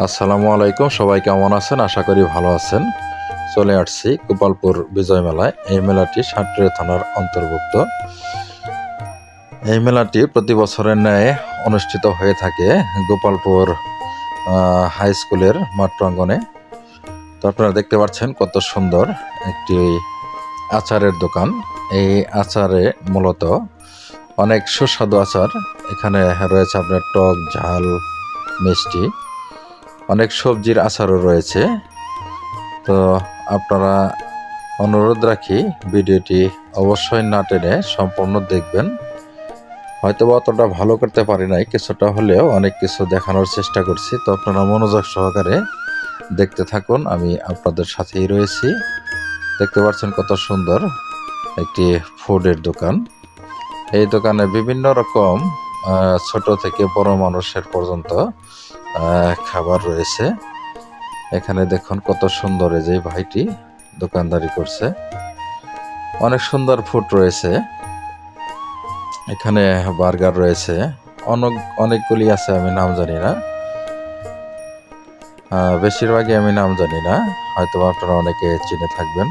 আসসালামু আলাইকুম। সবাই কেমন আছেন? আশা করি ভালো আছেন। চলে আসছি গোপালপুর বিজয় মেলায়। এই মেলাটি সাটুরিয়া থানার অন্তর্ভুক্ত। এই মেলাটি প্রতি বছরের ন্যায় অনুষ্ঠিত হয়ে থাকে গোপালপুর হাই স্কুলের মাঠ প্রাঙ্গণে। তো আপনারা দেখতে পাচ্ছেন কত সুন্দর একটি আচারের দোকান। এই আচারে মূলত অনেক সুস্বাদু আচার এখানে রয়েছে, আপনার টক, ঝাল, মিষ্টি, অনেক সবজির আচারও রয়েছে। তো আপনারা অনুরোধ রাখি ভিডিওটি অবশ্যই না টেনে সম্পূর্ণ দেখবেন। হয়তো অতটা ভালো করতে পারি নাই, কিছুটা হলেও অনেক কিছু দেখানোর চেষ্টা করছি। তো আপনারা মনোযোগ সহকারে দেখতে থাকুন, আমি আপনাদের সাথেই রয়েছি। দেখতে পাচ্ছেন কত সুন্দর একটি ফুডের দোকান। এই দোকানে বিভিন্ন রকম ছোট থেকে বড় মানুষের পর্যন্ত খাবার রয়েছে। এখানে দেখুন কত সুন্দর এই যে ভাইটি দোকানদারি করছে। অনেক সুন্দর ফুড রয়েছে এখানে, বার্গার রয়েছে, অনেকগুলি আছে, আমি নাম জানি না, বেশিরভাগই আমি নাম জানি না, হয়তো আপনারা অনেকে চিনে থাকবেন।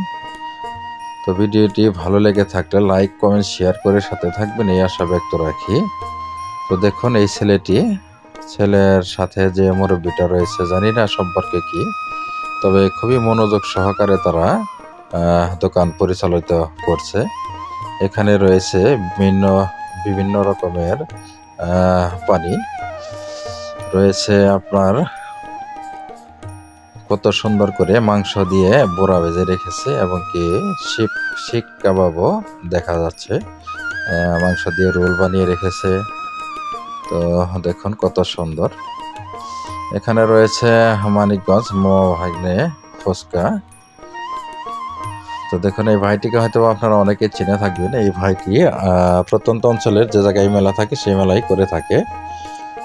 তো ভিডিওটি ভালো লেগে থাকলে লাইক, কমেন্ট, শেয়ার করে সাথে থাকবেন এই আশা ব্যক্ত রাখি। তো দেখুন এই ছেলের সাথে যে মুরব্বিটা রয়েছে, জানি না সম্পর্কে কি, তবে খুবই মনোযোগ সহকারে তারা দোকান পরিচালিত করছে। এখানে রয়েছে বিভিন্ন রকমের পানি রয়েছে, আপনার কত সুন্দর করে মাংস দিয়ে বোড়া ভেজে রেখেছে, এবং কি শিক কাবাবও দেখা যাচ্ছে, মাংস দিয়ে রোল বানিয়ে রেখেছে। তো দেখুন কত সুন্দর। এখানে রয়েছে মানিকগঞ্জ ভাগ্নে ফুচকা। তো দেখুন এই ভাইটিকে হয়তো আপনারা অনেকে চিনে থাকবেন। এই ভাইটি প্রত্যন্ত অঞ্চলের যে জায়গায় মেলা থাকে সেই মেলাই করে থাকে।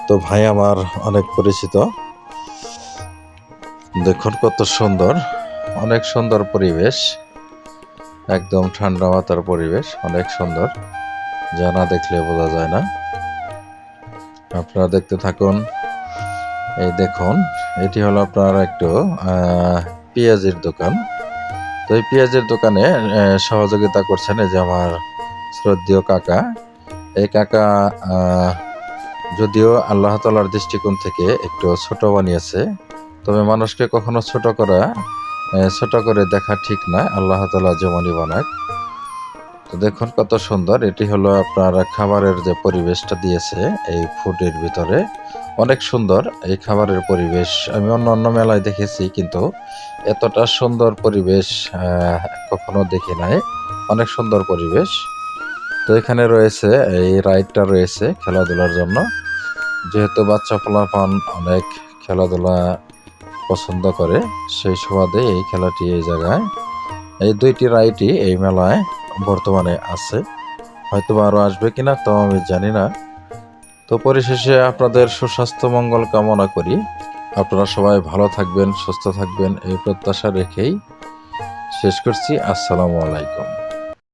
তো ভাই আমার অনেক পরিচিত। দেখুন কত সুন্দর, অনেক সুন্দর পরিবেশ, একদম ঠান্ডা মাথার পরিবেশ, অনেক সুন্দর, যা না দেখলে বোঝা যায় না। আপনারা দেখতে থাকুন। এই দেখুন এটি হলো আপনার একটু পেঁয়াজের দোকান। তো এই পেঁয়াজের দোকানে সহযোগিতা করছেন এই যে আমার শ্রদ্ধেয় কাকা। এই কাকা যদিও আল্লাহ তাআলার দৃষ্টিকোণ থেকে একটু ছোট বানিয়েছে, তবে মানুষকে কখনো ছোট করে দেখা ঠিক না, আল্লাহ তাআলা যেমনই বানায়। তো দেখুন কত সুন্দর, এটি হলো আপনার খাবারের যে পরিবেশটা দিয়েছে এই ফুডের ভিতরে, অনেক সুন্দর এই খাবারের পরিবেশ। আমি অন্য মেলায় দেখেছি, কিন্তু এতটা সুন্দর পরিবেশ কখনো দেখি নাই। অনেক সুন্দর পরিবেশ। তো এখানে রয়েছে এই রাইডটা রয়েছে খেলাধুলার জন্য, যেহেতু বাচ্চা পোলাপান অনেক খেলাধুলা পছন্দ করে, সেই সুবাদে এই খেলাটি এই জায়গায়, এই দুইটি রাইডই এই মেলায় বর্তমানে আছে, হয়তো আরও আসবে কিনা তো আমি জানি না। তো পরিশেষে আপনাদের সুস্বাস্থ্য মঙ্গল কামনা করি। আপনারা সবাই ভালো থাকবেন, সুস্থ থাকবেন, এই প্রত্যাশা রেখেই শেষ করছি। আসসালামু আলাইকুম।